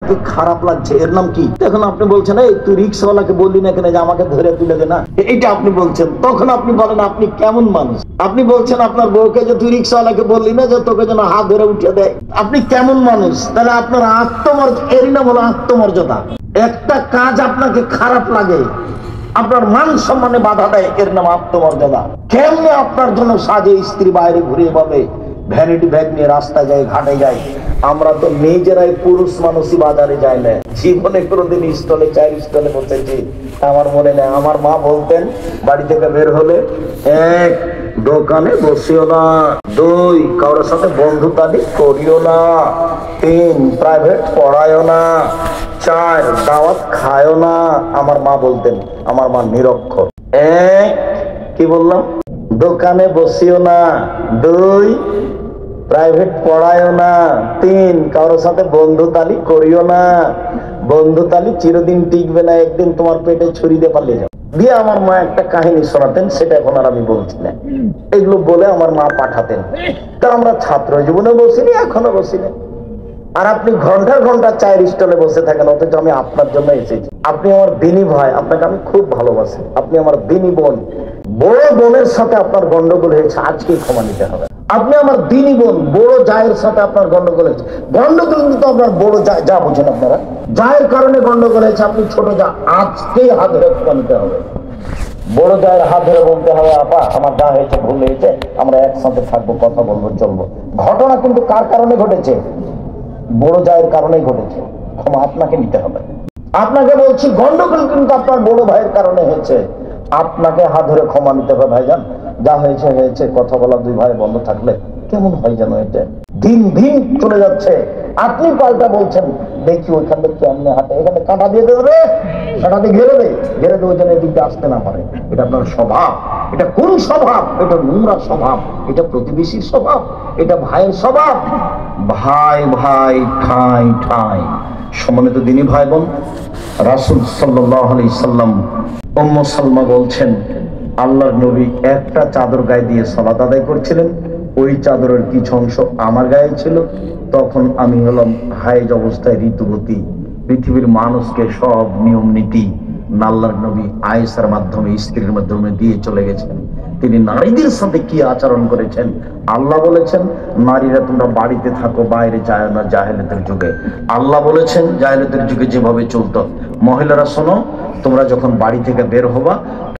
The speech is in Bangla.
আপনাকে খারাপ লাগছে, এর নাম কি? এখন আপনি বলছেন এই তুই রিক্সাওয়ালাকে বললি না কেন যে আমাকে ধরে তুলে দে না, এটা আপনি বলছেন। তখন আপনি বলেন আপনি কেমন মানুষ? আপনি বলছেন আপনার বউকে যে তুই রিক্সাওয়ালাকে বললি না যে তোকে যেন হাত ধরে উঠে দেয়, আপনি কেমন মানুষ? তাহলে আপনার আত্মমর্যাদা, এরই নাম হলো আত্মমর্যাদা। একটা কাজ আপনাকে খারাপ লাগে, আপনার মান সম্মানে বাধা দেয়, এর নাম আত্মমর্যাদা। কেমনে আপনার জন্য সাজে স্ত্রী বাইরে ঘুরিয়ে পাবে, ভ্যানিটি ব্যাগ নিয়ে রাস্তায় যায়, ঘাটে যায়। আমরা তো নিজেরাই পুরুষ মানুষই বাজারে যাই না, জীবনে কোনোদিন স্টলে চায়ের স্টলে বসেছি আমার মনে নেই। আমার মা বলতেন বাড়ি থেকে বের হলে, এক, দোকানে বসিও না, দুই, কারোর সাথে বন্ধুতালি করিও না, তিন, প্রাইভেট পড়ায়ও না, চার, দাওয়াত খায়ও না। আমার মা বলতেন, আমার মা নিরক্ষর। এক, কি বললাম? দোকানে বসিও না, দুই, প্রাইভেট পড়ায়ও না, তিন, কারোর সাথে বন্ধুতালি করিও না। বন্ধুতালি চিরদিন টিকবে না, একদিন তোমার পেটে ছুরি দিয়ে পালিয়ে যাবে। দিয়ে আমার মা একটা কাহিনী শোনাতেন, সেটা এখন আর আমি বলছি না। এগুলো বলে আমার মা পাঠাতেন। তা আমরা ছাত্র জীবনে বসিনি, এখনো বসিনি। আর আপনি ঘন্টার ঘন্টা চায়ের স্টলে বসে থাকেন, অথচ আমি আপনার জন্য এসেছি। আপনি আমার দিনী ভাই, আপনাকে আমি খুব ভালোবাসি। আপনি আমার দিনী বোন, বড় বোনের সাথে আপনার গন্ডগোল হয়েছে, আজকেই ক্ষমা নিতে হবে। আপনি আমার দিনী বোন, বড় জায়ের সাথে আপনার গন্ডগোল হয়েছে। গন্ডগোল কিন্তু আপনার বড় যা বুঝেন আপনারা, জায়ের কারণে গন্ডগোল হয়েছে, আপনি ছোট যা, আজকেই হাত ধরে ক্ষমা নিতে হবে। বড় জায়ের হাত ধরে বলতে হবে, আপা আমার যা হয়েছে ভুল হয়েছে, আমরা একসাথে থাকবো, কথা বলবো, চলবো। ঘটনা কিন্তু কার কারণে ঘটেছে? বড় জায়ের কারণেই ঘটেছে, ক্ষমা আপনাকে নিতে হবে। আপনাকে বলছি গন্ডগোল কিন্তু আপনার বড় ভাইয়ের কারণে হয়েছে, আপনাকে হাত ধরে ক্ষমা নিতে হবে। ভাইজান যা হয়েছে হয়েছে, কথা বলা দুই ভাই বন্ধ থাকলে কেমন হয় যেন, এটা দিন দিন চলে যাচ্ছে। আপনি পাল্টা বলছেন, দেখি ওইখান থেকে কেমনে হাঁটে, এখানে কাঁটা দিয়ে দেবে, কাঁটা দিয়ে ঘেরে দে ওই জন্য এদিকে আসতে না পারে। এটা আপনার স্বভাব। এটা কোন স্বভাব? এটা নোংরা স্বভাব, এটা প্রতিবেশীর স্বভাব, এটা ভাইয়ের স্বভাব। ভাই ভাই ঠাই ঠাই। সম্মানিত দিনী ভাই বোন, রাসূল সাল্লাল্লাহু আলাইহি সাল্লাম, উম্মে সালমা বলছেন, আল্লাহর নবী একটা চাদর গায়ে দিয়ে সালাত আদায় করছিলেন, ওই চাদরের কিছু অংশ আমার গায়ে ছিল। তখন আমি হলাম হায়েজ অবস্থায়, ঋতুবতী। পৃথিবীর মানুষকে সব নিয়ম নীতি আল্লাহর নবী আয়েশার মাধ্যমে, স্ত্রীর মাধ্যমে দিয়ে চলে গেছেন। তিনি নারীদের সাথে কি আচরণ করেছেন? আল্লাহ বলেছেন, নারীরা তোমরা বাড়িতে থাকো, বাইরে যায় না, জাহেলিয়াতের যুগে। আল্লাহ বলেছেন জাহেলিয়াতের যুগে যেভাবে চলতো, মহিলারা শোনো, তোমরা যখন বাড়ি থেকে বের হবা